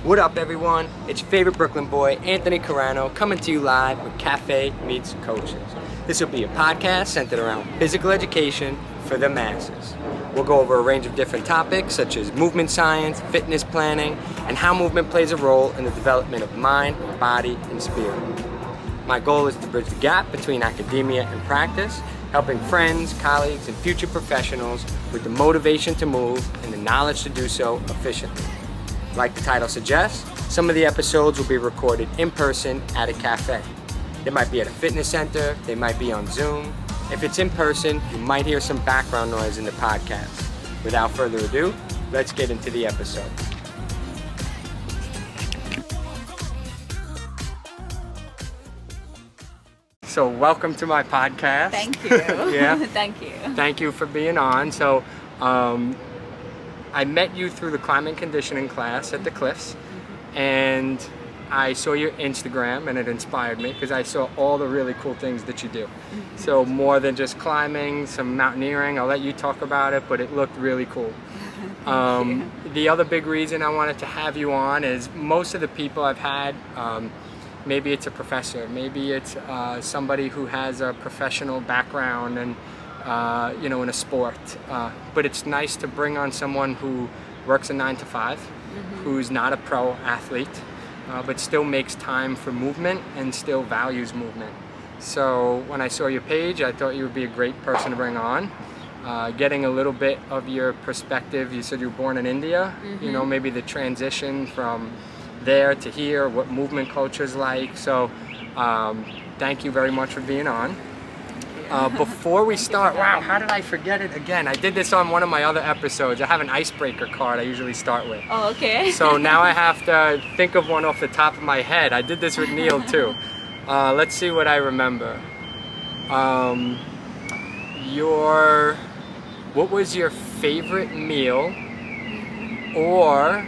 What up, everyone? It's your favorite Brooklyn boy, Anthony Carano, coming to you live with Cafe Meets Coaches. This will be a podcast centered around physical education for the masses. We'll go over a range of different topics such as movement science, fitness planning, and how movement plays a role in the development of mind, body, and spirit. My goal is to bridge the gap between academia and practice, helping friends, colleagues, and future professionals with the motivation to move and the knowledge to do so efficiently. Like the title suggests, some of the episodes will be recorded in person at a cafe. They might be at a fitness center, they might be on Zoom. If it's in person, you might hear some background noise in the podcast. Without further ado, let's get into the episode. So welcome to my podcast. Thank you. Yeah. Thank you. Thank you for being on. So I met you through the climb and conditioning class at the Cliffs, and I saw your Instagram and it inspired me because I saw all the really cool things that you do. So more than just climbing, some mountaineering, I'll let you talk about it, but it looked really cool. The other big reason I wanted to have you on is most of the people I've had, maybe it's a professor, maybe it's somebody who has a professional background and you know, in a sport, but it's nice to bring on someone who works a 9-to-5, who's not a pro athlete, but still makes time for movement and still values movement. So when I saw your page, I thought you would be a great person to bring on. Getting a little bit of your perspective. You said you were born in India, you know, maybe the transition from there to here, what movement culture is like. So thank you very much for being on. Before we start, wow, how did I forget it again? I did this on one of my other episodes. I have an icebreaker card I usually start with. Oh, okay. So now I have to think of one off the top of my head. I did this with Neil too. Let's see what I remember. What was your favorite meal, or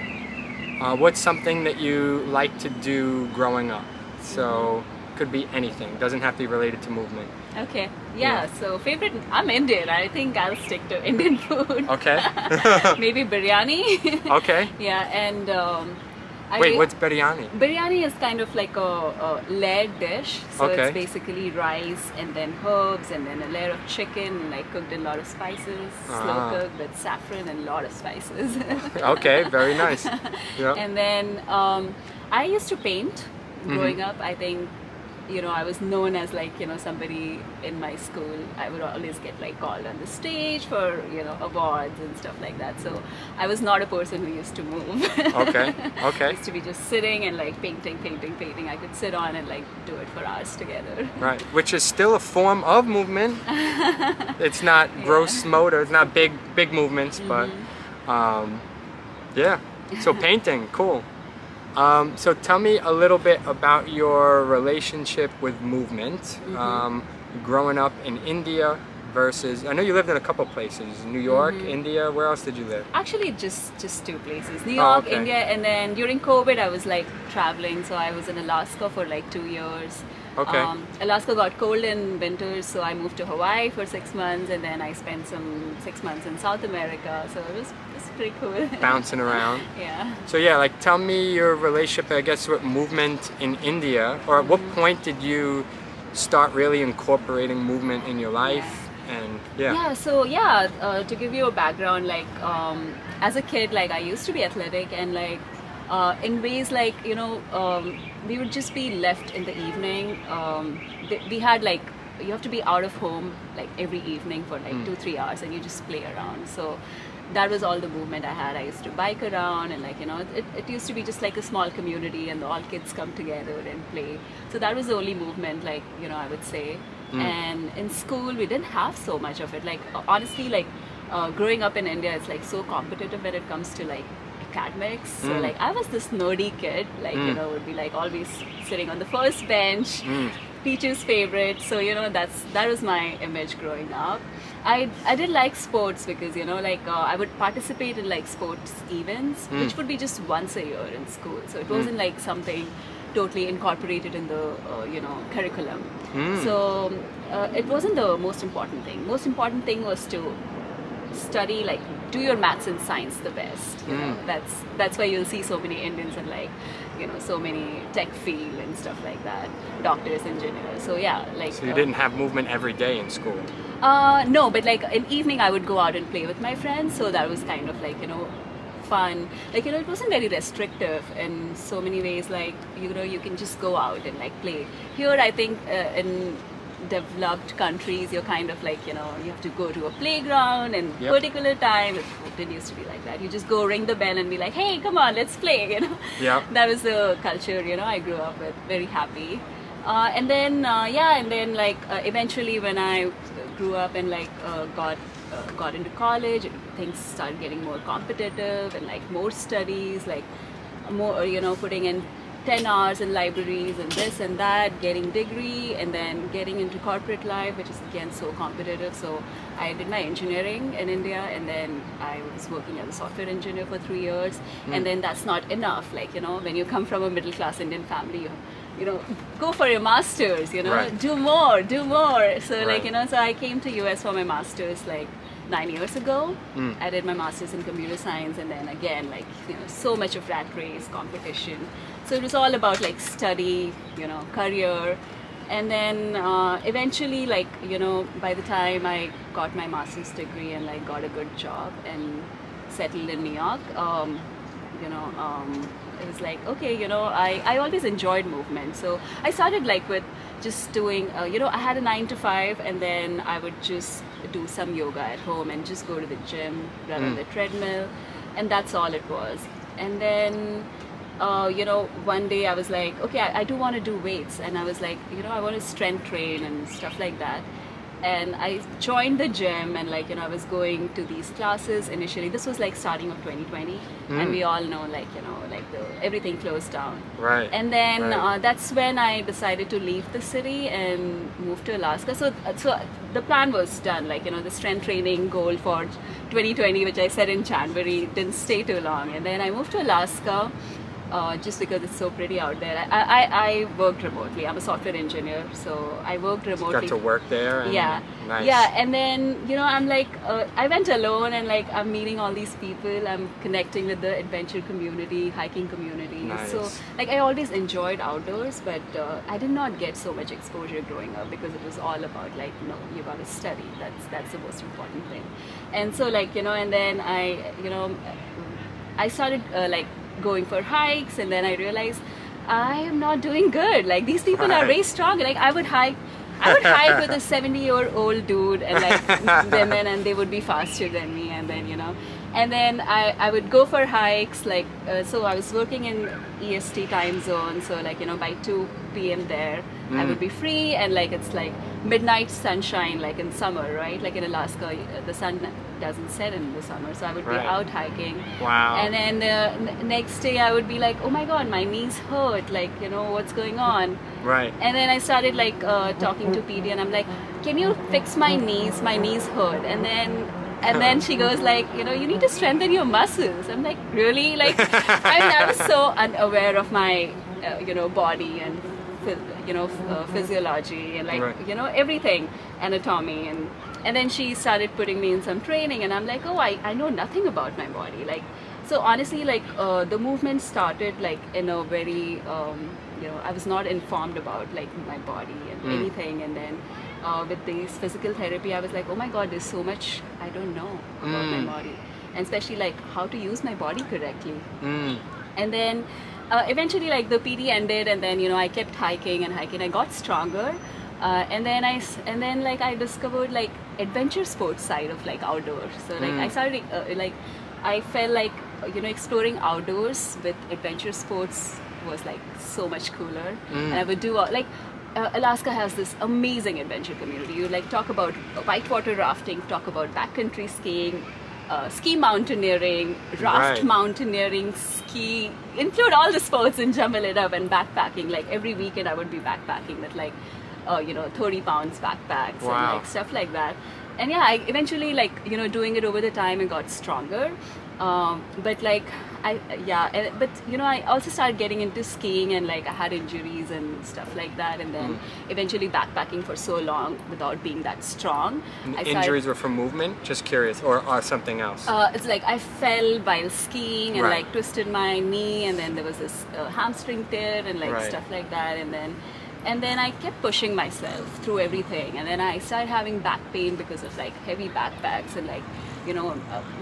what's something that you like to do growing up? So could be anything, doesn't have to be related to movement. Okay, yeah, so favorite, I'm Indian, I think I'll stick to Indian food. Okay. Maybe biryani. Okay. Yeah, and wait, what's biryani? Biryani is kind of like a layered dish, so it's basically rice and then herbs and then a layer of chicken, like cooked in a lot of spices, slow cooked with saffron and a lot of spices. Okay, very nice. Yeah. And then I used to paint growing up. I think, you know, I was known as like, you know, somebody in my school. I would always get like called on the stage for, you know, awards and stuff like that. So I was not a person who used to move. Okay, okay. I used to be just sitting and like painting. I could sit on and like do it for hours together. Right, which is still a form of movement. It's not gross motor, it's not big movements, but yeah. So painting, cool. So tell me a little bit about your relationship with movement, growing up in India versus, I know you lived in a couple places, New York, India, where else did you live? Actually just 2 places, New York, India, and then during COVID I was like traveling, so I was in Alaska for like 2 years. Okay. Alaska got cold in winters, so I moved to Hawaii for 6 months, and then I spent some 6 months in South America, so it was pretty cool. Bouncing around. Yeah. So yeah, like tell me your relationship, I guess, with movement in India, or at what point did you start really incorporating movement in your life? And so to give you a background, like as a kid, like I used to be athletic, and like in ways like, you know, we would just be left in the evening. We had like, you have to be out of home like every evening for like 2-3 hours, and you just play around. So that was all the movement I had. I used to bike around, and like, you know, it used to be just like a small community, and all kids come together and play. So that was the only movement, like, you know, I would say. And in school we didn't have so much of it. Like honestly, like growing up in India, it's like so competitive when it comes to like academics. So like I was this nerdy kid, like you know, would be like always sitting on the first bench, teacher's favorite. So you know, that was my image growing up. I did like sports because, you know, like I would participate in like sports events, which would be just once a year in school. So it wasn't like something totally incorporated in the you know, curriculum. So it wasn't the most important thing. Most important thing was to study, like do your maths and science the best. You know, that's why you'll see so many Indians in like, you know, so many tech field and stuff like that, doctors, engineers. So yeah, like. So you didn't have movement every day in school? No, but like in evening I would go out and play with my friends. So that was kind of like, you know, fun. Like, you know, it wasn't very restrictive in so many ways. Like, you know, you can just go out and like play. Here, I think in developed countries, you're kind of like, you know, you have to go to a playground and particular time. It didn't used to be like that. You just go ring the bell and be like, hey, come on, let's play, you know. Yeah. That was the culture, you know, I grew up with, very happy. And then like eventually when I grew up and like got into college, things started getting more competitive and like more studies, like more, you know, putting in 10 hours in libraries and this and that, getting degree, and then getting into corporate life, which is again so competitive. So I did my engineering in India, and then I was working as a software engineer for 3 years. And then that's not enough. Like, you know, when you come from a middle class Indian family, you know, go for your masters, you know, do more. So like, you know, so I came to US for my masters like 9 years ago. I did my masters in computer science, and then again, like, you know, so much of rat race, competition. So it was all about like study, you know, career. And then eventually, like, you know, by the time I got my master's degree and like got a good job and settled in New York, you know, it was like, okay, you know, I always enjoyed movement. So I started like with just doing, you know, I had a 9 to 5, and then I would just do some yoga at home and just go to the gym, run on the treadmill, and that's all it was. And then, you know, one day I was like, okay, I do want to do weights, and I was like, you know, I want to strength train and stuff like that. And I joined the gym, and like, you know, I was going to these classes initially. This was like starting of 2020, and we all know, like, you know, like everything closed down. Right. And then that's when I decided to leave the city and move to Alaska. So the plan was done, like, you know, the strength training goal for 2020, which I set in January, didn't stay too long. And then I moved to Alaska. Just because it's so pretty out there. I worked remotely. I'm a software engineer, so I worked remotely. Got to work there? And yeah. Nice. Yeah, and then, you know, I'm like, I went alone, and like I'm meeting all these people. I'm connecting with the adventure community, hiking community. Nice. So like I always enjoyed outdoors, but I did not get so much exposure growing up because it was all about like, no, you got to study. That's the most important thing. And so like, you know, and then I started like going for hikes, and then I realized I am not doing good. Like, these people are very strong. Like, I would hike with a 70-year-old dude and like women, and they would be faster than me. And then, you know, and then I would go for hikes, like, so I was working in EST time zone, so like, you know, by 2 p.m. there, I would be free, and like, it's like midnight sunshine, like in summer, right? Like in Alaska, the sun doesn't set in the summer, so I would be out hiking. Wow. And then the next day I would be like, oh my god, my knees hurt, like, you know, what's going on? Right. And then I started like talking to PD, and I'm like, can you fix my knees hurt? And then she goes like, you know, you need to strengthen your muscles. I'm like, really? Like, I was so unaware of my you know, body and you know, physiology and like, you know, everything, anatomy. And then she started putting me in some training, and I'm like, oh, I know nothing about my body. Like, so honestly, like the movement started like in a very you know, I was not informed about like my body and anything. And then with this physical therapy, I was like, oh my god, there's so much I don't know about my body, and especially like how to use my body correctly. And then eventually, like, the PD ended, and then, you know, I kept hiking and hiking. I got stronger, and then like I discovered like adventure sports side of like outdoors. So like I started like I felt like, you know, exploring outdoors with adventure sports was like so much cooler. And I would do like Alaska has this amazing adventure community. You like talk about whitewater rafting, talk about backcountry skiing, ski mountaineering, raft mountaineering, ski, include all the sports and jumble it up, and backpacking. Like every weekend I would be backpacking with like, you know, 30 pounds backpacks and like stuff like that. And yeah, I eventually, like, you know, doing it over the time and got stronger. But like but I also started getting into skiing, and like I had injuries and stuff like that, and then eventually backpacking for so long without being that strong. And the injuries were from movement? Just curious, or something else? It's like I fell while skiing and like twisted my knee, and then there was this hamstring tear and like stuff like that, and then I kept pushing myself through everything, and then I started having back pain because of like heavy backpacks, and like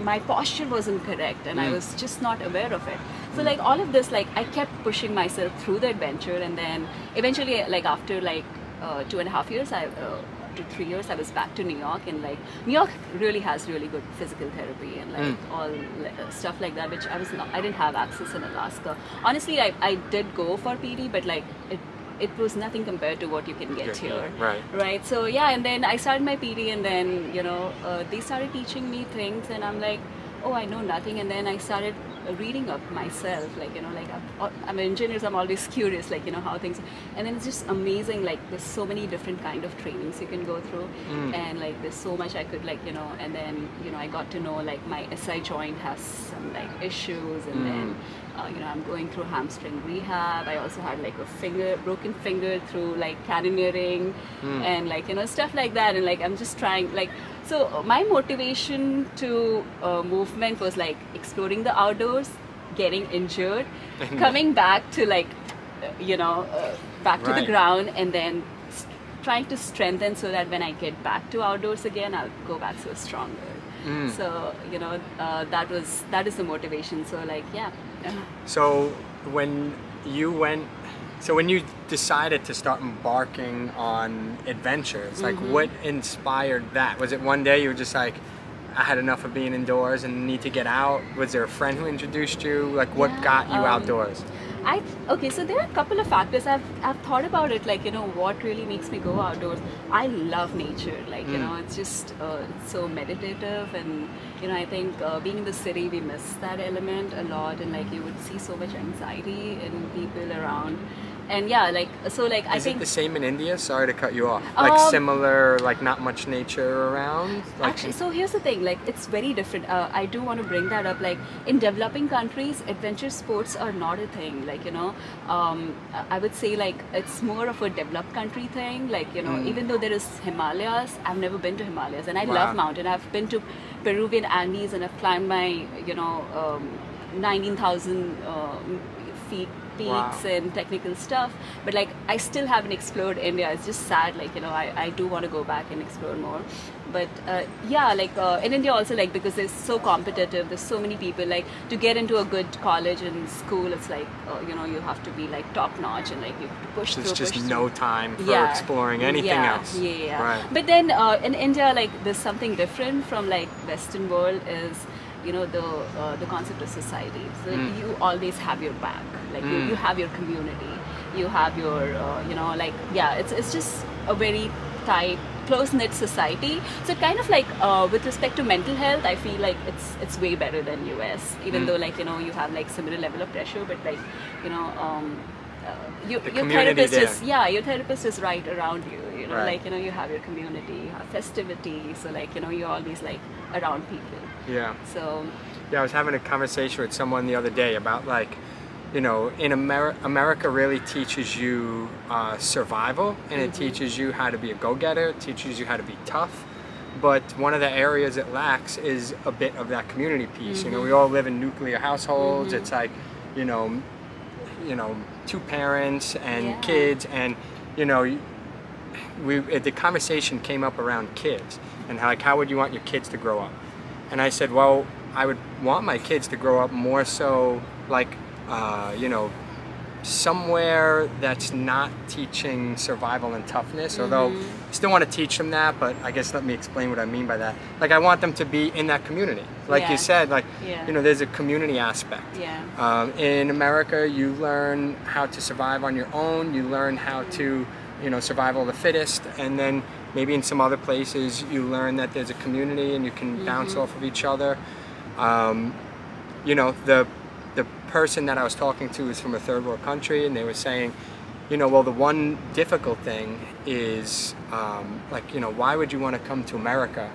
my posture wasn't correct, and I was just not aware of it. So like all of this, like I kept pushing myself through the adventure, and then eventually, like after like 2.5 years, to 3 years, I was back to New York, and like New York really has really good physical therapy and like all stuff like that, which I didn't have access in Alaska. Honestly, I did go for PD, but like it was nothing compared to what you can get here. Right. So yeah, and then I started my PD, and then they started teaching me things, and I'm like, oh, I know nothing. And then I started reading up myself, like I'm an engineer, so I'm always curious, like how things, and then it's just amazing, like there's so many different kind of trainings you can go through, and like there's so much I could like and then I got to know like my SI joint has some like issues, and then I'm going through hamstring rehab. I also had like a broken finger through like canyoneering, and like stuff like that, and like I'm just trying like. So my motivation to movement was like exploring the outdoors, getting injured, coming back to like, back to the ground, and then trying to strengthen so that when I get back to outdoors again, I'll go back so stronger. So that is the motivation. So like So when you decided to start embarking on adventures, like what inspired that? Was it one day you were just like, I had enough of being indoors and need to get out? Was there a friend who introduced you? Like what got you outdoors? Okay, so there are a couple of factors. I've thought about it, like what really makes me go outdoors. I love nature, like it's just it's so meditative, and I think being in the city, we miss that element a lot, and like you would see so much anxiety in people around. And yeah, like so, like I think is it the same in India? Sorry to cut you off. Like similar, like not much nature around. Like actually, so here's the thing. Like it's very different. I do want to bring that up. Like in developing countries, adventure sports are not a thing. Like I would say like it's more of a developed country thing. Like even though there is Himalayas, I've never been to Himalayas, and I love mountain. I've been to Peruvian Andes, and I've climbed my 19,000 feet peaks and technical stuff, but like I still haven't explored India. It's just sad, like I do want to go back and explore more, but yeah, like in India also, like because it's so competitive, there's so many people, like to get into a good college and school, it's like you have to be like top notch, and like you have to push through. There's just no time for exploring anything else. Right. But then in India, like there's something different from like Western world is the concept of society. So you always have your back, like you have your community, you have your it's just a very tight, close-knit society. So kind of like with respect to mental health, I feel like it's way better than US, even though like you have like similar level of pressure, but like your therapist is right around you, like you have your community, you have festivity, so like you're always like around people. So I was having a conversation with someone the other day about like in America really teaches you survival, and it teaches you how to be a go-getter, it teaches you how to be tough, but one of the areas it lacks is a bit of that community piece. We all live in nuclear households. It's like two parents and kids, and the conversation came up around kids and how would you want your kids to grow up? And I said, well, I would want my kids to grow up more so like somewhere that's not teaching survival and toughness, although I still want to teach them that, but I guess let me explain what I mean by that. Like I want them to be in that community, like you said, like there's a community aspect. In America, you learn how to survive on your own, you learn how to survival of the fittest, and then maybe in some other places you learn that there's a community and you can bounce off of each other. The person that I was talking to is from a third world country, and they were saying, well, the one difficult thing is why would you want to come to America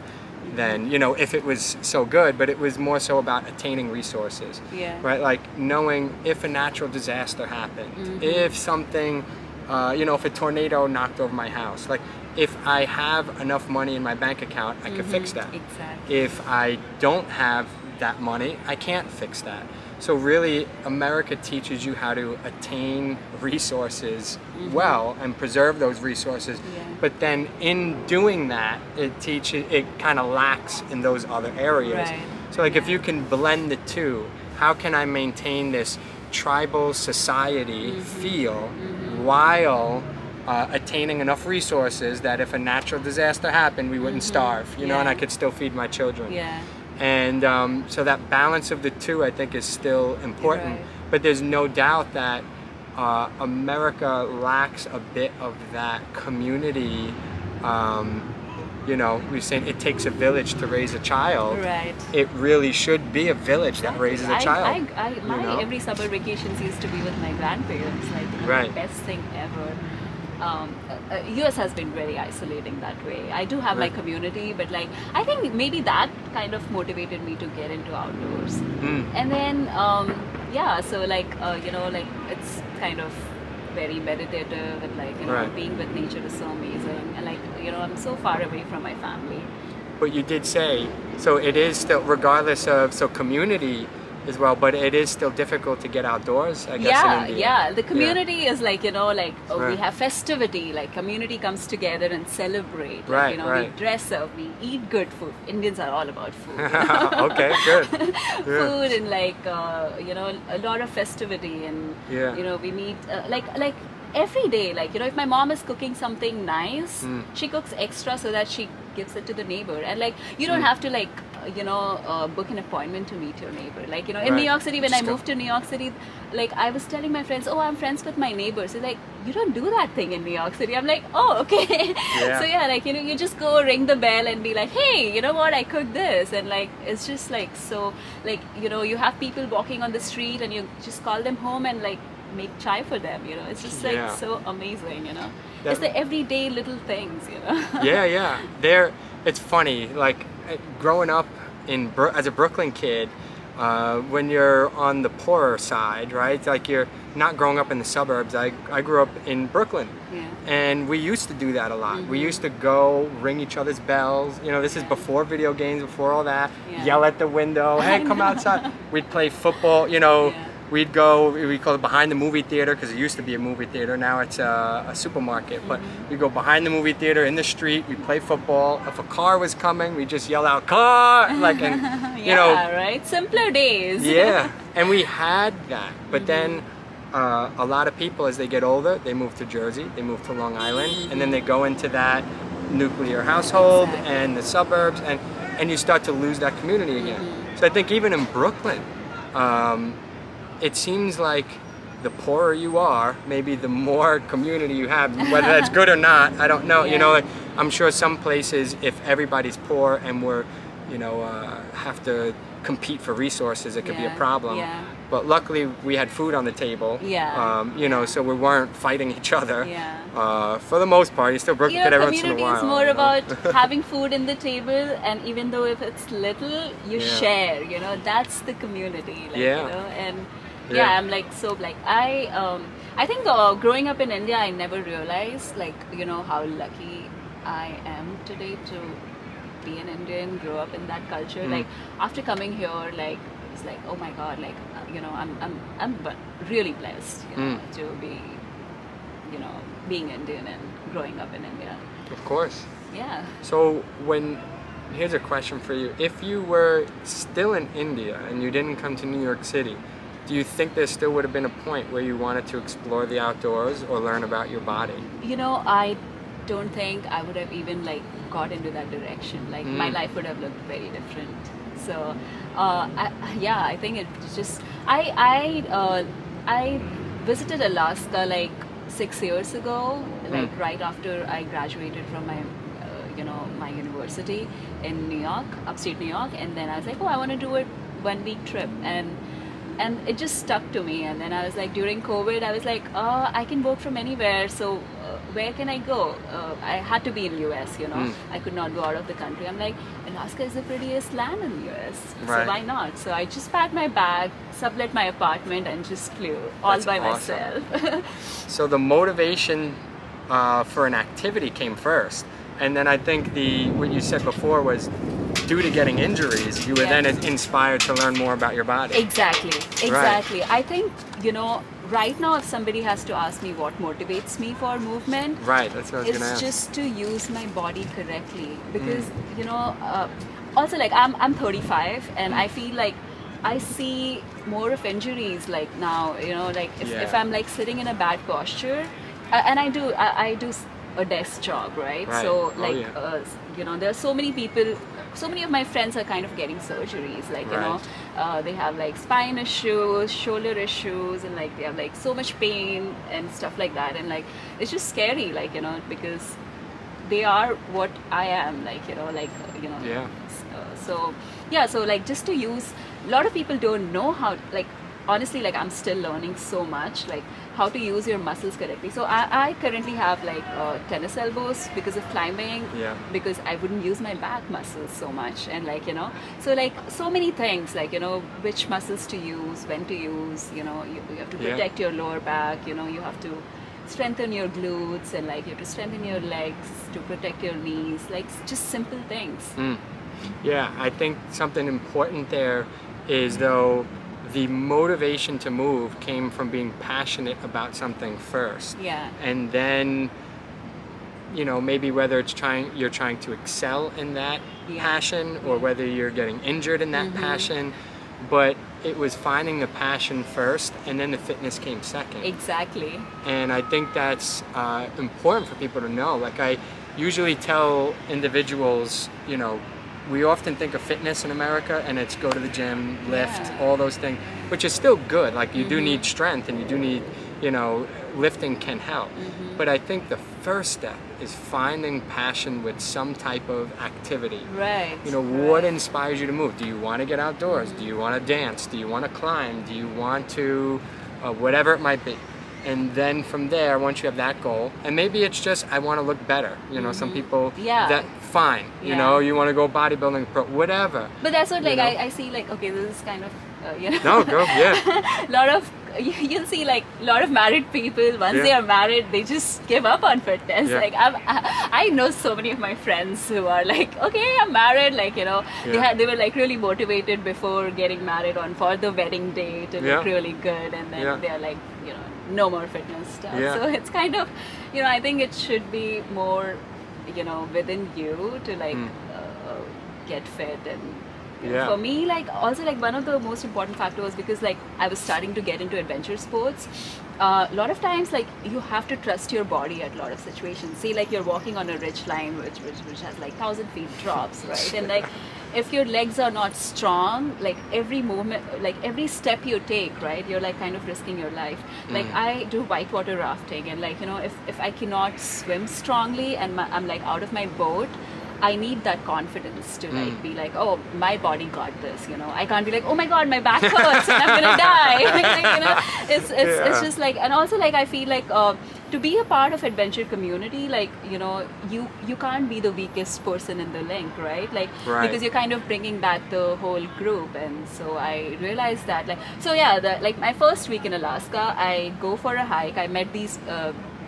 than, you know, if it was so good, but it was more so about attaining resources, right? Like knowing if a natural disaster happened, if something, you know, if a tornado knocked over my house, like if I have enough money in my bank account, I can fix that. Exactly. If I don't have that money, I can't fix that. So really, America teaches you how to attain resources well and preserve those resources. But then in doing that, it kind of lacks in those other areas. Right. So like if you can blend the two, how can I maintain this tribal society feel while attaining enough resources that if a natural disaster happened, we wouldn't starve, you know, and I could still feed my children. And so that balance of the two, I think, is still important. But there's no doubt that America lacks a bit of that community. You know, we're saying it takes a village to raise a child. It really should be a village that raises a child. My every summer vacations used to be with my grandparents. Like, you know, the best thing ever. US has been very isolating that way. I do have my community, but like I think maybe that kind of motivated me to get into outdoors. And then yeah, so like you know, like it's kind of very meditative, and like, you know, being with nature is so amazing, and like, you know, I'm so far away from my family. But you did say, so it is still, regardless of, so community as well, but it is still difficult to get outdoors, I guess, in India. The community is like, you know, like we have festivity, like community comes together and celebrate, like, you know, we dress up, we eat good food. Indians are all about food. Okay, good. Food and like, you know, a lot of festivity, and you know, we meet like every day, like, you know, if my mom is cooking something nice, she cooks extra so that she gives it to the neighbor, and like you don't have to like, you know, book an appointment to meet your neighbor. Like, you know, in New York City, when I moved to New York City, like I was telling my friends, oh, I'm friends with my neighbors. They're like, you don't do that thing in New York City. I'm like, oh, okay. So yeah, like, you know, you just go ring the bell and be like, hey, you know what, I cooked this, and like it's just like, so like, you know, you have people walking on the street and you just call them home and like make chai for them, you know. It's just like so amazing, you know. It's the everyday little things, you know. It's funny, like growing up as a Brooklyn kid, when you're on the poorer side, right? Like you're not growing up in the suburbs. I grew up in Brooklyn, and we used to do that a lot. We used to go ring each other's bells. You know, this is before video games, before all that. Yell at the window, hey, come outside. We'd play football, you know. We'd go, we call it behind the movie theater, because it used to be a movie theater, now it's a supermarket. But we'd go behind the movie theater in the street, we'd play football. If a car was coming, we'd just yell out, car! Like, and, you know. Right? Simpler days. And we had that. But then a lot of people, as they get older, they move to Jersey, they move to Long Island, and then they go into that nuclear household and the suburbs, and you start to lose that community again. So I think even in Brooklyn, it seems like the poorer you are, maybe the more community you have, whether that's good or not, I don't know. You know, like, I'm sure some places, if everybody's poor and we're, you know, have to compete for resources, it could be a problem. But luckily we had food on the table, you know, so we weren't fighting each other. For the most part, you still broke it every once in a while. Community is more about having food in the table, and even though if it's little, you share, you know, that's the community, like, you know, and I'm like, so like I think growing up in India, I never realized, like, you know, how lucky I am today to be an Indian, grow up in that culture. Like after coming here, like it's like, oh my God, like, you know, I'm really blessed, you know, to be, you know, being Indian and growing up in India. Of course. Yeah. So here's a question for you. If you were still in India and you didn't come to New York City, do you think there still would have been a point where you wanted to explore the outdoors or learn about your body? You know, I don't think I would have even like got into that direction. Like my life would have looked very different. So I think it's just I visited Alaska like 6 years ago, like right after I graduated from my you know, my university in New York, upstate New York, and then I was like, oh, I want to do a 1 week trip. And and it just stuck to me. And then I was like, during COVID, I was like, I can work from anywhere, so where can I go? I had to be in US, you know. I could not go out of the country. I'm like, Alaska is the prettiest land in the US, so why not? So I just packed my bag, sublet my apartment, and just flew all by myself. So the motivation for an activity came first, and then I think what you said before was, due to getting injuries, you were then inspired to learn more about your body. Exactly. Right. I think, you know, right now if somebody has to ask me what motivates me for movement, that's what I was gonna ask. It's just to use my body correctly, because you know, also like I'm 35, and I feel like I see more of injuries like now, you know, like if I'm like sitting in a bad posture, and I do a desk job, right? So like you know, there are so many people, so many of my friends are kind of getting surgeries, like you know, they have like spine issues, shoulder issues, and like they have like so much pain and stuff like that, and like it's just scary, like, you know, because they are what I am, like, you know, like, you know, so like just to use, a lot of people don't know how, like, honestly, like I'm still learning so much, like how to use your muscles correctly. So I currently have like tennis elbows because of climbing, because I wouldn't use my back muscles so much, and like, you know, so like so many things, like, you know, which muscles to use, when to use, you know, you have to protect your lower back, you know, you have to strengthen your glutes, and like you have to strengthen your legs to protect your knees, like just simple things. Yeah, I think something important there is, though, the motivation to move came from being passionate about something first. And then, you know, maybe whether it's you're trying to excel in that passion, or whether you're getting injured in that passion, but it was finding the passion first, and then the fitness came second. Exactly. And I think that's important for people to know. Like, I usually tell individuals, you know, we often think of fitness in America and it's go to the gym, lift, all those things, which is still good. Like, you do need strength, and you do need, you know, lifting can help. But I think the first step is finding passion with some type of activity. You know, what inspires you to move? Do you want to get outdoors? Do you want to dance? Do you want to climb? Do you want to, whatever it might be. And then from there, once you have that goal, and maybe it's just, I want to look better. You know, some people, that fine. You know, you want to go bodybuilding pro, whatever. But that's what, like, I see, like, okay, this is kind of, you know. No, go, a lot of, you'll see, like, a lot of married people, once they are married, they just give up on fitness. Like, I know so many of my friends who are like, okay, I'm married, like, you know, they were like really motivated before getting married for the wedding day to look really good, and then they're like, you know, no more fitness stuff. So it's kind of, you know, I think it should be more, you know, within you to like get fit. And you know, for me, like, also, like, one of the most important factors, because like I was starting to get into adventure sports, a lot of times, like, you have to trust your body at a lot of situations. See, like, you're walking on a ridge line which has like 1,000 feet drops, right? And like, if your legs are not strong, like every movement, like every step you take, right, you're like kind of risking your life. Like, I do whitewater rafting, and like, you know, if I cannot swim strongly and I'm like out of my boat, I need that confidence to like be like, oh, my body got this, you know. I can't be like, oh my god, my back hurts and I'm gonna die. Like, you know, it's just like, and also like I feel like to be a part of adventure community, like, you know, you can't be the weakest person in the link, right? Like, because you're kind of bringing back the whole group. And so I realized that, like, so yeah, like my first week in Alaska, I go for a hike. I met these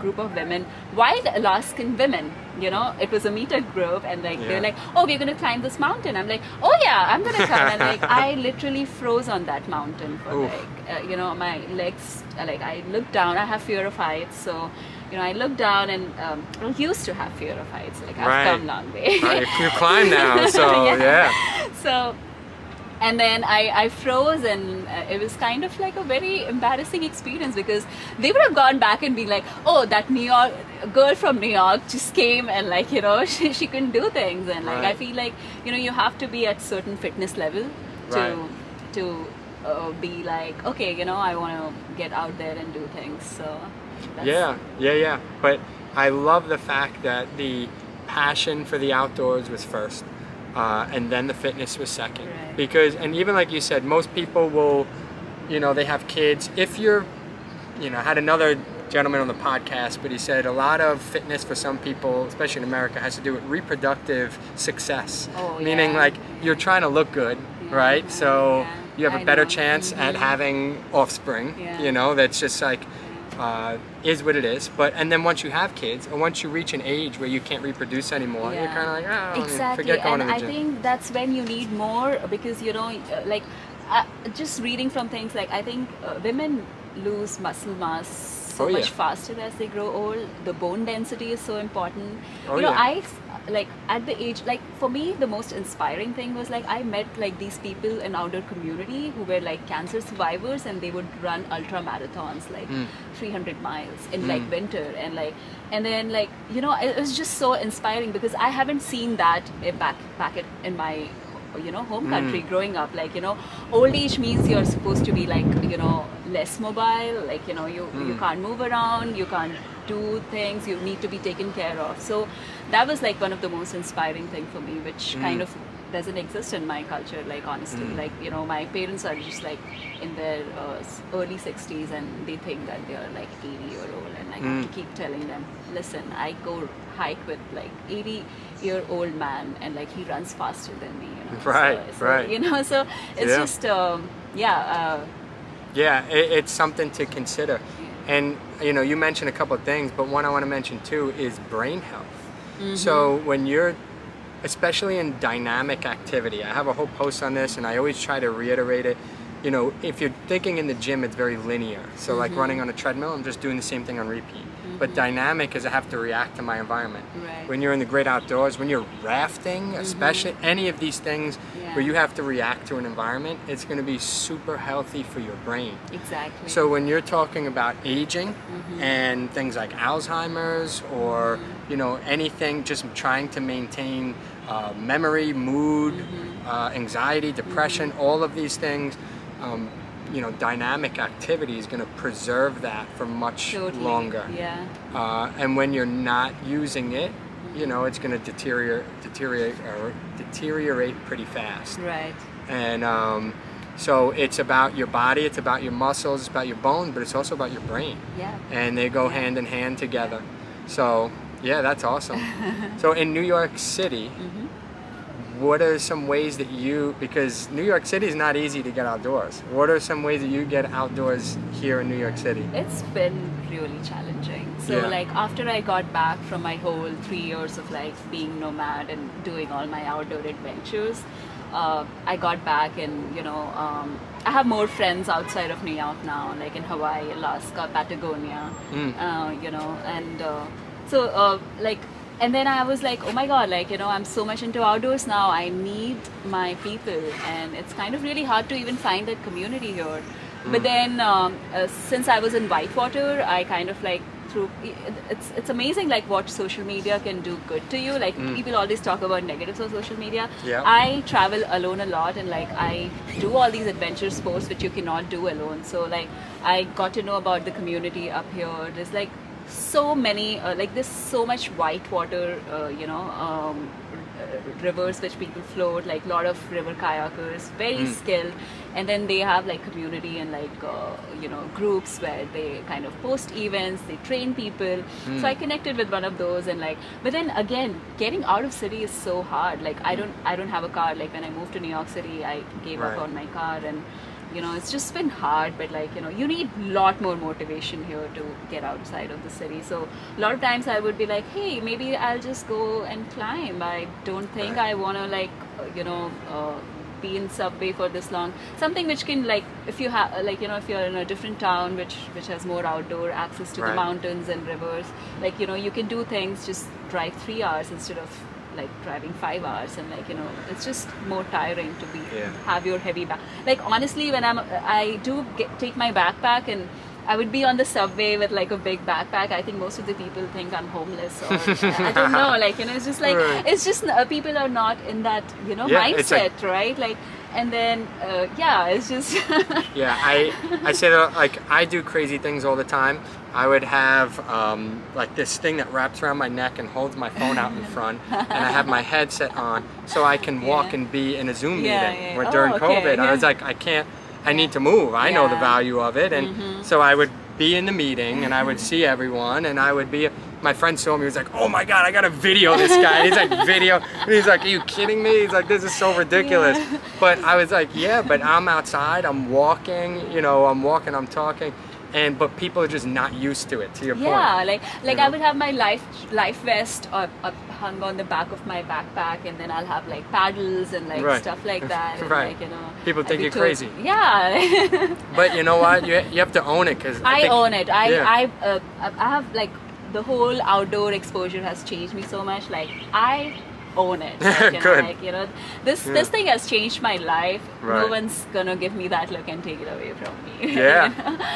group of women, wild Alaskan women, you know. It was a meetup group, and like they're like, oh, we're gonna climb this mountain. I'm like, oh yeah, I'm gonna climb. And like, I literally froze on that mountain for like you know, my legs, like, I looked down. I have fear of heights, so you know, I looked down, and I used to have fear of heights. Like, I've come a long way. You climb now, so so, and then I froze, and it was kind of like a very embarrassing experience, because they would have gone back and been like, oh, that New York girl from New York just came, and like, you know, she couldn't do things. And like, I feel like, you know, you have to be at certain fitness level to be like, okay, you know, I want to get out there and do things. So that's but I love the fact that the passion for the outdoors was first. And then the fitness was second. Because, and even like you said, most people will you know, they have kids. If you're, you know, I had another gentleman on the podcast, but he said a lot of fitness for some people, especially in America, has to do with reproductive success. Oh, meaning yeah. like you're trying to look good, right? So you have a better chance at having offspring, you know, that's just like, is what it is. But and then once you have kids, or once you reach an age where you can't reproduce anymore, you're kind of like, oh, exactly. forget going and to the gym. I think that's when you need more, because you know, like just reading from things, like I think women lose muscle mass so much faster as they grow old. The bone density is so important. You know, I like at the age, like for me the most inspiring thing was like I met like these people in outdoor community who were like cancer survivors, and they would run ultra marathons like 300 miles in like winter, and like, and then like, you know, it was just so inspiring because I haven't seen that back in my, you know, home country growing up. Like, you know, old age means you're supposed to be like, you know, less mobile, like, you know, you can't move around, you can't do things, you need to be taken care of. So that was like one of the most inspiring thing for me, which kind of doesn't exist in my culture, like honestly. Like, you know, my parents are just like in their early 60s, and they think that they're like 80-year-old, and I have to keep telling them, listen, I go hike with like 80-year-old man, and like he runs faster than me, you know. Right. You know, so it's just it's something to consider. And you know, you mentioned a couple of things, but one I want to mention too is brain health. So when you're, especially in dynamic activity, I have a whole post on this, and I always try to reiterate it. You know, if you're thinking in the gym, it's very linear. So like running on a treadmill, I'm just doing the same thing on repeat. But dynamic is I have to react to my environment. When you're in the great outdoors, when you're rafting, especially any of these things where you have to react to an environment, it's going to be super healthy for your brain. Exactly. So when you're talking about aging and things like Alzheimer's, or you know, anything, just trying to maintain memory, mood, anxiety, depression, all of these things, you know, dynamic activity is going to preserve that for much longer. And when you're not using it, you know, it's going to deteriorate pretty fast. Right. And so it's about your body, it's about your muscles, it's about your bones, but it's also about your brain. And they go hand in hand together. So yeah, that's awesome. So in New York City, what are some ways that you, because New York City is not easy to get outdoors, what are some ways that you get outdoors here in New York City? It's been really challenging. So like after I got back from my whole 3 years of like being nomad and doing all my outdoor adventures, I got back, and you know, I have more friends outside of New York now, like in Hawaii, Alaska, Patagonia, you know, and so like, and then I was like, oh my god, like, you know, I'm so much into outdoors now, I need my people, and it's kind of really hard to even find that community here. But then since I was in Whitewater, I kind of like it's amazing like what social media can do good to you. Like people always talk about negatives of social media. I travel alone a lot, and like I do all these adventure sports which you cannot do alone. So like I got to know about the community up here. There's like so many like there's so much whitewater you know, rivers which people float, like a lot of river kayakers, very skilled, and then they have like community and like you know, groups where they kind of post events, they train people. So I connected with one of those, and like, but then again, getting out of city is so hard. Like I don't have a car. Like when I moved to New York City, I gave up on my car, and you know, it's just been hard. But like, you know, you need a lot more motivation here to get outside of the city. So a lot of times I would be like, hey, maybe I'll just go and climb. I don't think I want to like you know, be in subway for this long. Something which can like, if you have like, you know, if you're in a different town which has more outdoor access to the mountains and rivers, like, you know, you can do things, just drive 3 hours instead of like driving 5 hours, and like, you know, it's just more tiring to be have your heavy back. Like honestly, when I do take my backpack and I would be on the subway with like a big backpack, I think most of the people think I'm homeless, or I don't know, like, you know, it's just like it's just people are not in that, you know, mindset, like, right? Like, and then it's just I say that like I do crazy things all the time. I would have like this thing that wraps around my neck and holds my phone out in front, and I have my headset on so I can walk and be in a Zoom meeting. Where during COVID, I was like, I can't. I need to move. I know the Yeah. value of it. And so I would be in the meeting and I would see everyone and I would be, my friend saw me, he was like, oh my God, I gotta video this guy. And he's like, video. And he's like, are you kidding me? He's like, this is so ridiculous. Yeah. But I was like, yeah, but I'm outside, I'm walking, you know, I'm walking, I'm talking. But people are just not used to it, to your point. Yeah, like You I know? would have my life vest hung on the back of my backpack, and then I'll have like paddles and like Right. stuff like that. And, Right. like, you know, People I'd think be you're told- crazy. Yeah. But you know what? You have to own it because I own it. Yeah. I have like the whole outdoor exposure has changed me so much. Like I own it. Like, you Good. know, like, you know, this thing has changed my life. No Right. one's gonna give me that look and take it away from me. Yeah,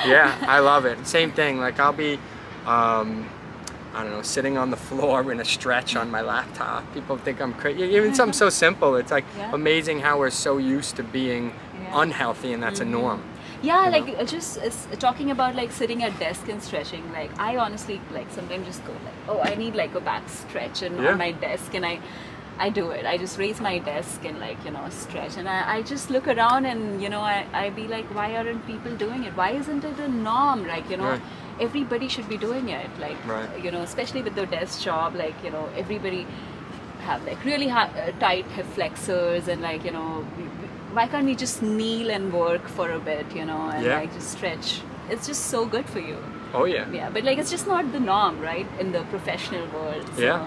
yeah, I love it. Same thing. Like I'll be, I don't know, sitting on the floor in a stretch on my laptop. People think I'm crazy. Even something so simple. It's like Yeah. amazing how we're so used to being Yeah. unhealthy, and that's a norm. Yeah, You like know? just talking about like sitting at desk and stretching. Like I honestly like sometimes just go like, oh, I need like a back stretch and Yeah. on my desk, and I do it. I just raise my desk and like, you know, stretch, and I just look around and, you know, I be like, why aren't people doing it? Why isn't it a norm? Like, you know, Right. everybody should be doing it. Like, Right. you know, especially with the desk job, like, you know, everybody have like really tight hip flexors and like, you know, why can't we just kneel and work for a bit, you know, and Yeah. like just stretch? It's just so good for you. Oh yeah. Yeah, but like it's just not the norm, right, in the professional world. So. Yeah.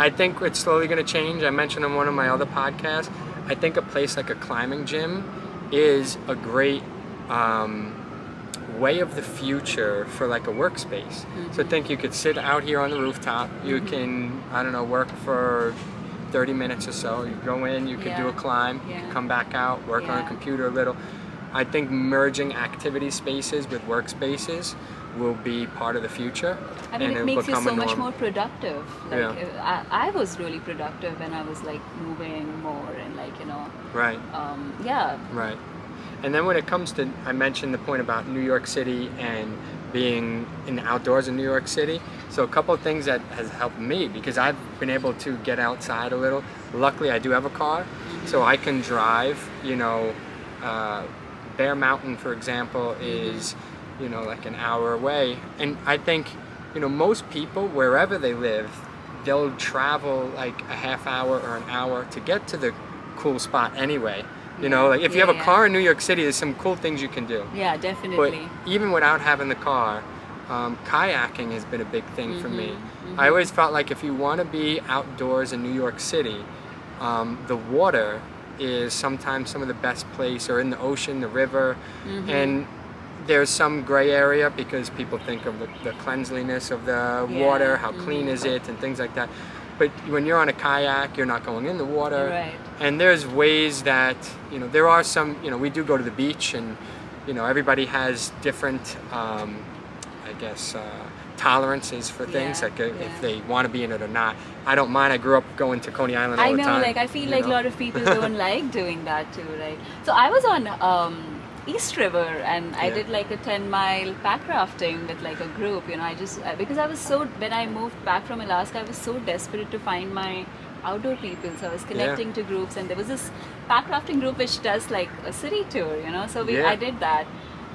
I think it's slowly going to change. I mentioned on one of my other podcasts, I think a place like a climbing gym is a great way of the future for like a workspace. So think you could sit out here on the rooftop, you can, I don't know, work for 30 minutes or so. You go in, you could do a Yeah. climb, you Yeah. could come back out, work on a Yeah. computer a little. I think merging activity spaces with workspaces will be part of the future. I mean, and it makes you become a so much norm. more productive. Like, Yeah. I was really productive when I was like moving more and like, you know, Right. yeah. Right. And then when it comes to, I mentioned the point about New York City and being in the outdoors in New York City. So a couple of things that has helped me, because I've been able to get outside a little. Luckily, I do have a car, so I can drive. You know, Bear Mountain, for example, is, you know, like an hour away. And I think, you know, most people, wherever they live, they'll travel like a half hour or an hour to get to the cool spot anyway. You know, like if you have a Yeah. car in New York City, there's some cool things you can do. Yeah, But definitely. even without having the car, kayaking has been a big thing for me. I always felt like if you want to be outdoors in New York City, the water is sometimes some of the best place, or in the ocean, the river, and there's some gray area because people think of the cleanliness of the Yeah. water, how clean is it, and things like that. But when you're on a kayak, you're not going in the water. Right. And there's ways that, you know, there are some, you know, we do go to the beach, and, you know, everybody has different, I guess, tolerances for things, Yeah, like yeah. if they want to be in it or not. I don't mind. I grew up going to Coney Island all I the know, time. like I feel you like a know? lot of people don't like doing that too, right? So I was on East River and I Yeah. did like a 10-mile pack rafting with like a group, you know. Because I was so, when I moved back from Alaska, I was so desperate to find my outdoor people, so I was connecting to groups, and there was this pack rafting group which does like a city tour, you know. So Yeah. I did that.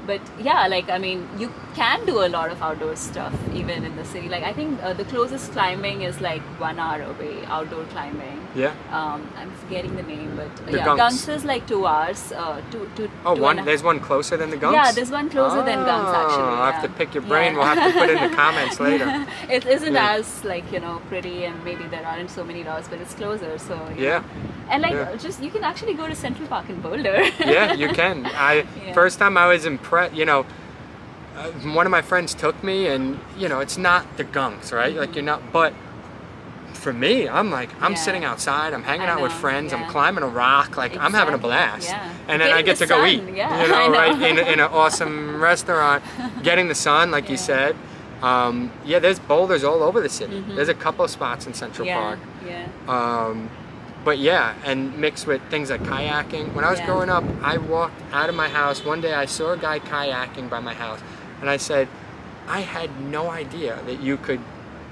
But yeah, like I mean, you can do a lot of outdoor stuff even in the city. Like I think the closest climbing is like 1 hour away, outdoor climbing. Yeah. I'm forgetting the name, but The yeah, Gunks. Gunks is like 2 hours. Oh, two one. and a- There's one closer than the Gunks? Yeah, there's one closer than Gunks actually. I'll have to yeah. pick your brain. Yeah. We'll have to put it in the comments later. It isn't Yeah. as like, you know, pretty, and maybe there aren't so many routes, but it's closer. So you Yeah. know. And like Yeah. just you can actually go to Central Park in Boulder. Yeah, you can. Yeah. First time I was impressed, you know, one of my friends took me, and, you know, it's not the Gunks, right? Like you're not, but for me, I'm like, I'm Yeah. sitting outside, I'm hanging I out with know, friends, I'm yeah. climbing a rock, like I'm having a Exactly, blast. yeah. And then I Getting get the to go sun, eat, yeah, you know, I know. right, in an awesome restaurant, getting the sun, like you Yeah. said. Yeah, there's boulders all over the city. There's a couple of spots in Central yeah, Park. yeah. But yeah, and mixed with things like kayaking. When I was Yeah. growing up, I walked out of my house. One day I saw a guy kayaking by my house, and I said, I had no idea that you could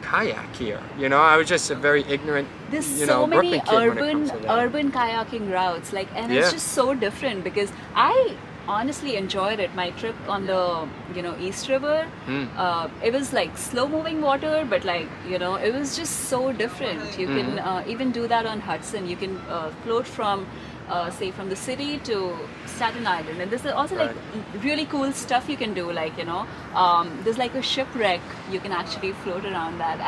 kayak here. You know, I was just a very ignorant, There's you so know, many Brooklyn kid when it urban comes to that. urban kayaking routes, like, and Yeah. it's just so different because I honestly enjoyed it. My trip on the East River, it was like slow moving water, but like it was just so different. You can even do that on Hudson. You can float from say from the city to Staten Island, and there's also like really cool stuff you can do, like there's like a shipwreck you can actually float around that.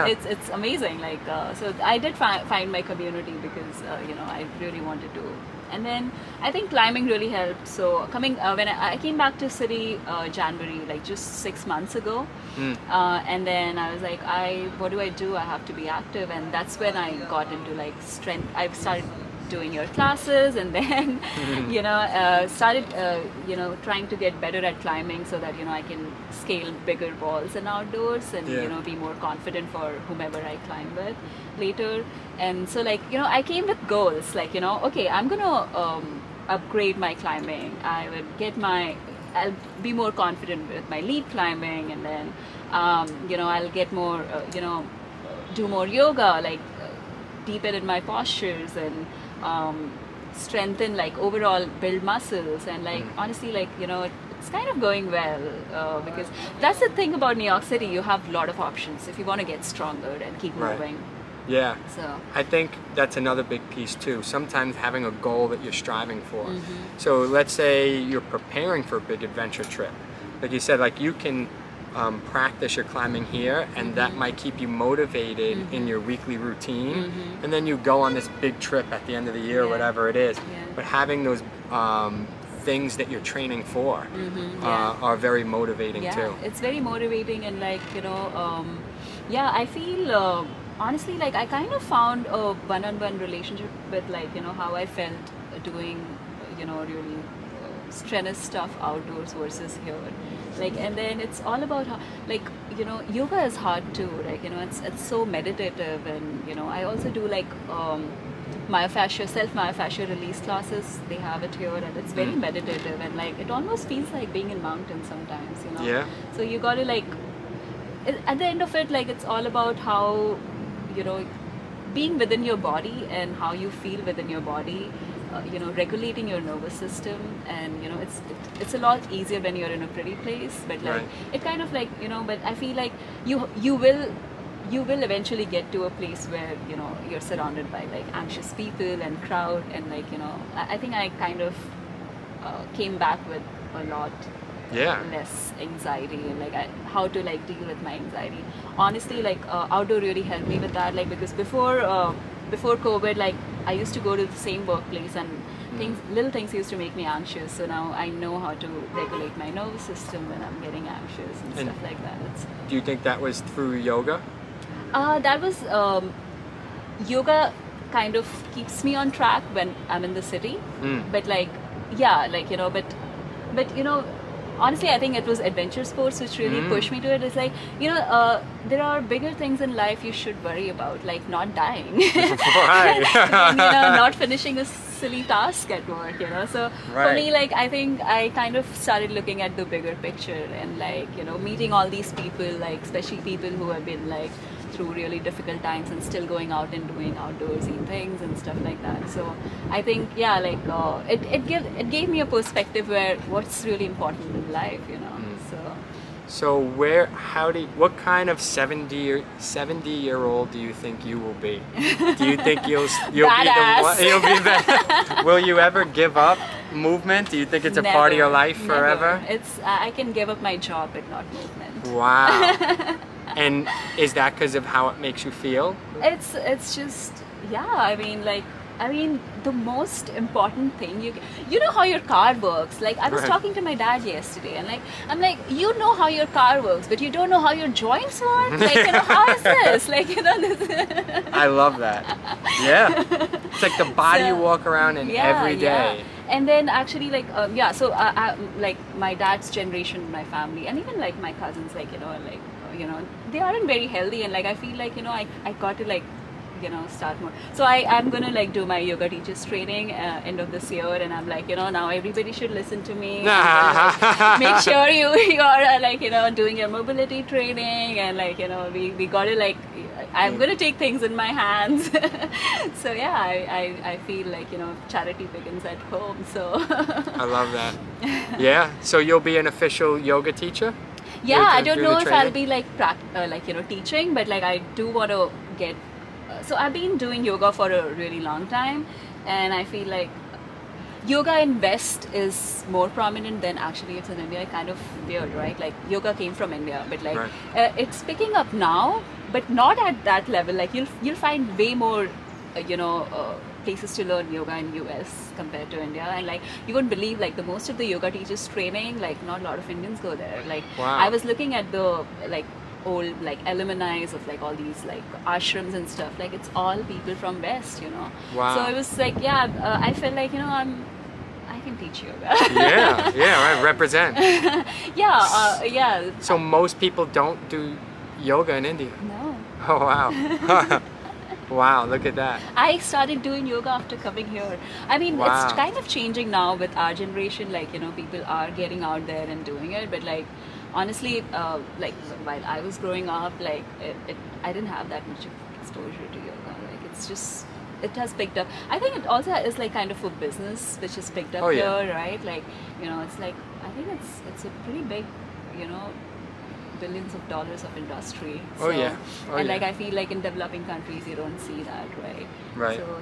It's amazing, like so I did find my community because I really wanted to. And then I think climbing really helped. So coming when I came back to city January, like just 6 months ago, and then I was like, what do I do? I have to be active, and that's when I got into like strength. I started doing your classes, and then started trying to get better at climbing so that I can scale bigger walls and outdoors, and be more confident for whomever I climb with later. And so like I came with goals, like okay, I'm gonna upgrade my climbing. I'll be more confident with my lead climbing, and then I'll get more do more yoga, like deepen in my postures, and strengthen, like overall build muscles, and like honestly, like it's kind of going well, because that's the thing about New York City. You have a lot of options if you want to get stronger and keep moving. Yeah. So I think that's another big piece too. Sometimes having a goal that you're striving for. So let's say you're preparing for a big adventure trip. Like you said, like you can practice your climbing here, and that might keep you motivated in your weekly routine, and then you go on this big trip at the end of the year, whatever it is. But having those things that you're training for are very motivating too. It's very motivating, and like I feel honestly, like I kind of found a one-on-one relationship with like how I felt doing really strenuous stuff outdoors versus here. Like, and then it's all about how, like yoga is hard too, like it's so meditative, and I also do like self-myofascial release classes. They have it here, and it's very meditative, and like it almost feels like being in mountains sometimes, so you got to like at the end of it, like it's all about how being within your body and how you feel within your body, regulating your nervous system, and it's a lot easier when you're in a pretty place, but like it kind of like but I feel like you will eventually get to a place where you're surrounded by like anxious people and crowd, and like I think I kind of came back with a lot less anxiety, and like how to like deal with my anxiety. Honestly, like outdoor really helped me with that, like because before COVID, like I used to go to the same workplace, and little things used to make me anxious. So now I know how to regulate my nervous system when I'm getting anxious and stuff like that. Do you think that was through yoga? That was yoga kind of keeps me on track when I'm in the city, but like honestly, I think it was adventure sports which really pushed me to it. It's like, there are bigger things in life you should worry about, like not dying, and, not finishing a silly task at work, So for me, like, I think I kind of started looking at the bigger picture, and like, meeting all these people, like especially people who have been like through really difficult times and still going out and doing outdoorsy things and stuff like that. So I think like it gave me a perspective where what's really important in life, So what kind of 70-year-old do you think you will be? Do you think you'll be the one? Will you ever give up movement? Do you think it's a part of your life forever? It's I can give up my job but not movement. Wow. And is that because of how it makes you feel? It's just I mean, the most important thing, you know how your car works. Like, I was talking to my dad yesterday, and like, I'm like, you know how your car works, but you don't know how your joints work? Like, how is this? Like, this. I love that. Yeah. It's like the body you walk around in every day. And then actually, like, so like my dad's generation, my family, and even like my cousins, like, they aren't very healthy, and like, I feel like, I got to like start more. So I'm gonna like do my yoga teachers training end of this year, and I'm like, now everybody should listen to me. Make sure you're like doing your mobility training, and like we gotta like I'm gonna take things in my hands. So yeah, I feel like charity begins at home. So I love that. Yeah. So you'll be an official yoga teacher? Yeah, I don't know if I'll be like teaching, but like I do want to get. So I've been doing yoga for a really long time, and I feel like yoga in West is more prominent than actually it's in India. Kind of weird, right? Like yoga came from India, but like it's picking up now, but not at that level. Like you'll find way more, places to learn yoga in US compared to India, and like you wouldn't believe like the most of the yoga teachers training, like not a lot of Indians go there. Like I was looking at the like old like alumni of like all these like ashrams and stuff, like it's all people from West, so it was like I felt like I can teach yoga. Right, represent. Yeah. So most people don't do yoga in India? No. Oh wow. Wow, look at that. I started doing yoga after coming here. I mean, it's kind of changing now with our generation, like people are getting out there and doing it, but like honestly, like while I was growing up, like I didn't have that much exposure to yoga. Like it's just, it has picked up. I think it also is like kind of a business which has picked up here, right? Like it's like, I think it's a pretty big, billions of dollars of industry. So, and like I feel like in developing countries you don't see that, right? Right. So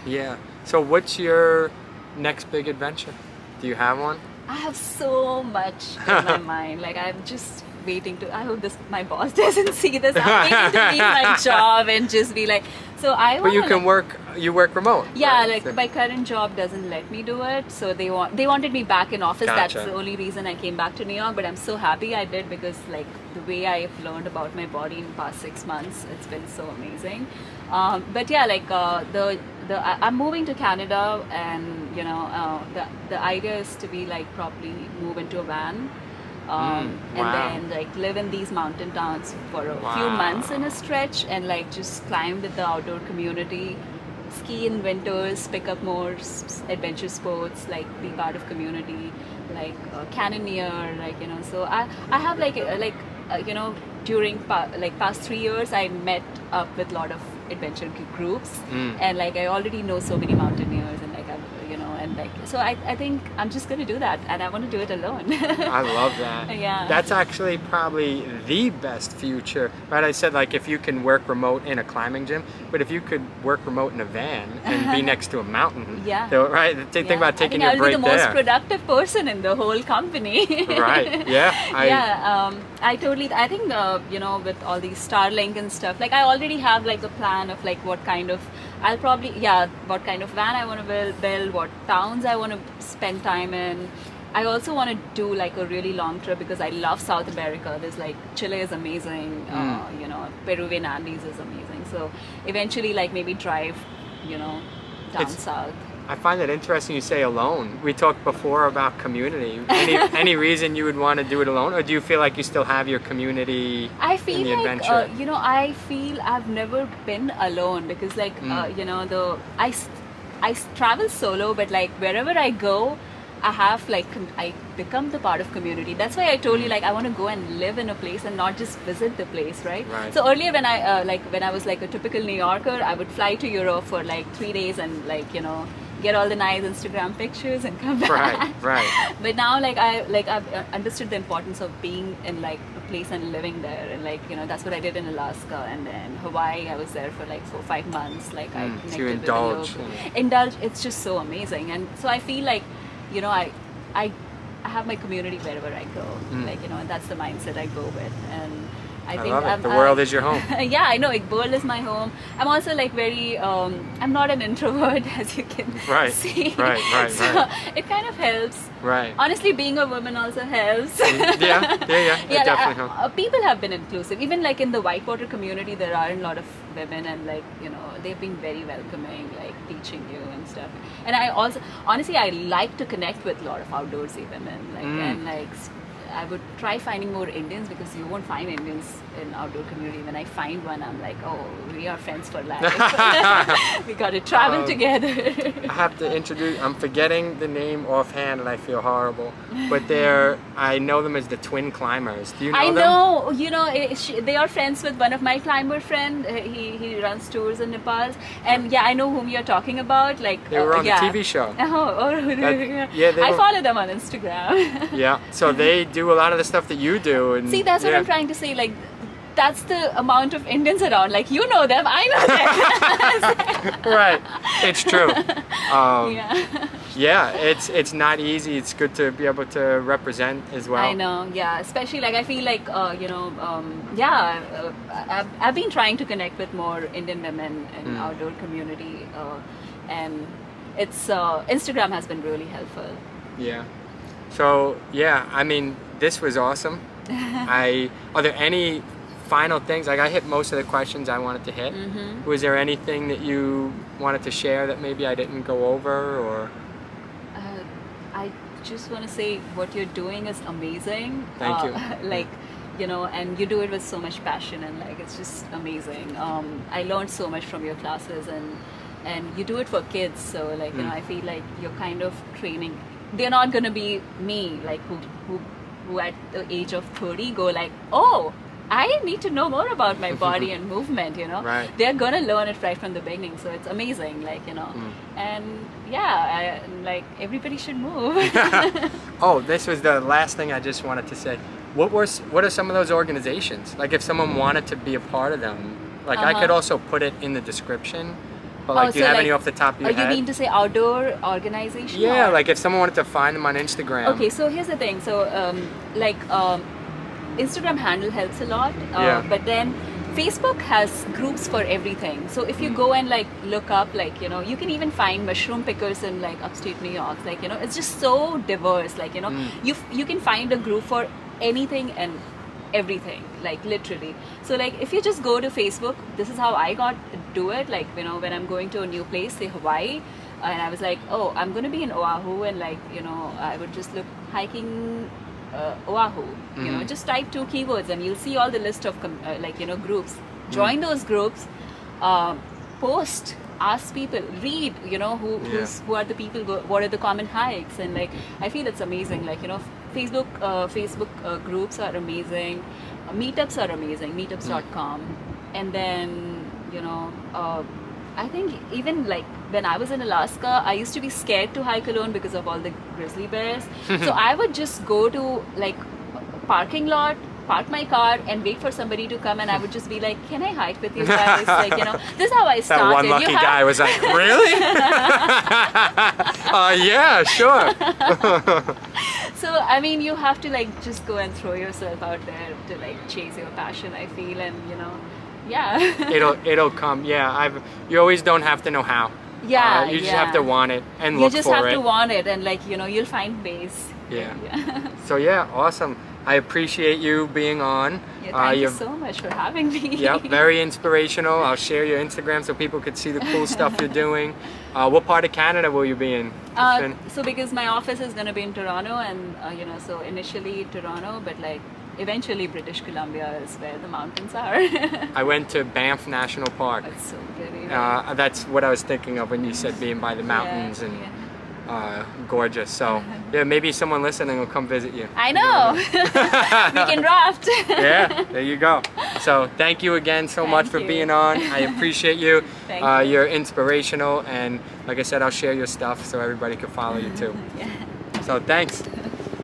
yeah. So what's your next big adventure? Do you have one? I have so much in my mind. Like I'm just waiting to. I hope my boss doesn't see this. I'm waiting to leave my job and just be like. So I. But you can work. You work remote. Yeah, right? like my current job doesn't let me do it. So they wanted me back in office. Gotcha. That's the only reason I came back to New York. But I'm so happy I did, because like the way I've learned about my body in the past 6 months, it's been so amazing. But yeah, like I'm moving to Canada, and the idea is to be like probably move into a van. And then like live in these mountain towns for a few months in a stretch, and like just climb with the outdoor community, ski in winters, pick up more adventure sports, like be part of community, like canyoneer, like so I have during past 3 years I met up with a lot of adventure groups, and like I already know so many mountaineers, and like and like so I think I'm just gonna do that, and I want to do it alone. I love that. Yeah, that's actually probably the best future, right? I said like if you can work remote in a climbing gym, but if you could work remote in a van and be next to a mountain, right? Think about taking your break there. I'll be the most productive person in the whole company. Right. Yeah. I think with all these Starlink and stuff, like I already have like a plan of like what kind of what kind of van I want to build, what towns I want to spend time in. I also want to do like a really long trip, because I love South America. There's like Chile is amazing, Peruvian Andes is amazing. So eventually like maybe drive, down south. I find it interesting you say alone. We talked before about community. Any reason you would want to do it alone, or do you feel like you still have your community in the adventure? I feel I've never been alone, because like I travel solo, but like wherever I go, I have like I become the part of community. That's why I told you like I want to go and live in a place and not just visit the place, right? So earlier when I was like a typical New Yorker, I would fly to Europe for like 3 days and like get all the nice Instagram pictures and come back. Right. But now I've understood the importance of being in like a place and living there, and like that's what I did in Alaska, and then Hawaii. I was there for like 4-5 months. Like I connected to indulge. Indulge. It's just so amazing, and so I feel like I have my community wherever I go. Like and that's the mindset I go with, and I think love it. The world is your home. Yeah, I know. Like, world is my home. I'm also like very. I'm not an introvert, as you can see. Right. So it kind of helps. Right. Honestly, being a woman also helps. Yeah. It definitely helps. People have been inclusive. Even like in the whitewater community, there are a lot of women, and like they've been very welcoming, like teaching you and stuff. And I also, honestly, I like to connect with a lot of outdoorsy women, like and like. I would try finding more Indians, because you won't find Indians in outdoor community. When I find one, I'm like, oh, we are friends for life. We got to travel together. I have to introduce, I'm forgetting the name offhand and I feel horrible, but I know them as the Twin Climbers. Do you know them? I know, you know, they are friends with one of my climber friend. He runs tours in Nepal, and yeah, I know whom you're talking about. Like they were on yeah. the TV show. Yeah, I follow them on Instagram. Yeah, so they do a lot of the stuff that you do. And see, that's what I'm trying to say. Like, that's the amount of Indians around. Like, you know them, I know them. Right, it's true. Yeah, it's not easy. It's good to be able to represent as well. I know, yeah. Especially like I feel like you know, I've been trying to connect with more Indian women in outdoor community, and it's Instagram has been really helpful. Yeah. So yeah, I mean, this was awesome. Are there any final things? Like, I hit most of the questions I wanted to hit. Was there anything that you wanted to share that maybe I didn't go over, or? I just want to say what you're doing is amazing. Thank you. Like, you know, and you do it with so much passion, and like it's just amazing. I learned so much from your classes, and you do it for kids. So like, you know, I feel like you're kind of training. They're not gonna be me, like who at the age of 30 go like, oh, I need to know more about my body and movement, you know. Right. They're gonna learn it right from the beginning, so it's amazing, like, you know. And yeah, like everybody should move. Oh, this was the last thing I just wanted to say. What are some of those organizations? Like, if someone wanted to be a part of them, like I could also put it in the description. But like, do you have any off the top of your head? You mean to say outdoor organization? Yeah, like if someone wanted to find them on Instagram. Okay, so here's the thing. So Instagram handle helps a lot, but then Facebook has groups for everything. So if you go and like look up, like, you know, you can even find mushroom pickers in like upstate New York. Like, you know, it's just so diverse. Like, you know, you can find a group for anything and everything, like literally. So like if you just go to Facebook, this is how I got to do it. Like, you know, when I'm going to a new place, say Hawaii, and I was like, oh, I'm going to be in Oahu, and like, you know, I would just look hiking Oahu, you know, just type 2 keywords and you'll see all the list of like, you know, groups. Join those groups, post, ask people, read, you know, who are the people, what are the common hikes, and like I feel it's amazing. Like, you know, Facebook groups are amazing, meetups are amazing, meetups.com, and then, you know, I think even like when I was in Alaska, I used to be scared to hike alone because of all the grizzly bears. So I would just go to like parking lot, park my car and wait for somebody to come, and I would just be like, can I hike with you guys? Like, you know, this is how I started. That one lucky guy was like, really? Yeah, sure. So I mean, you have to like just go and throw yourself out there to like chase your passion, I feel, and you know, yeah. It'll come. Yeah, you always don't have to know how. Yeah, you just have to want it and look for it. You just have to want it, and like, you know, you'll find ways. Yeah. So yeah, awesome. I appreciate you being on. Yeah, thank you so much for having me. Yep, very inspirational. I'll share your Instagram so people could see the cool stuff you're doing. What part of Canada will you be in? So because my office is going to be in Toronto, and you know, so initially Toronto, but like eventually British Columbia is where the mountains are. I went to Banff National Park. That's so pretty. Right? That's what I was thinking of when you said being by the mountains and gorgeous. So yeah, maybe someone listening will come visit you. I know. We can raft. Yeah, there you go. So thank you again so much for being on. I appreciate you. Thank you. You're inspirational, and like I said, I'll share your stuff so everybody can follow you too. So thanks.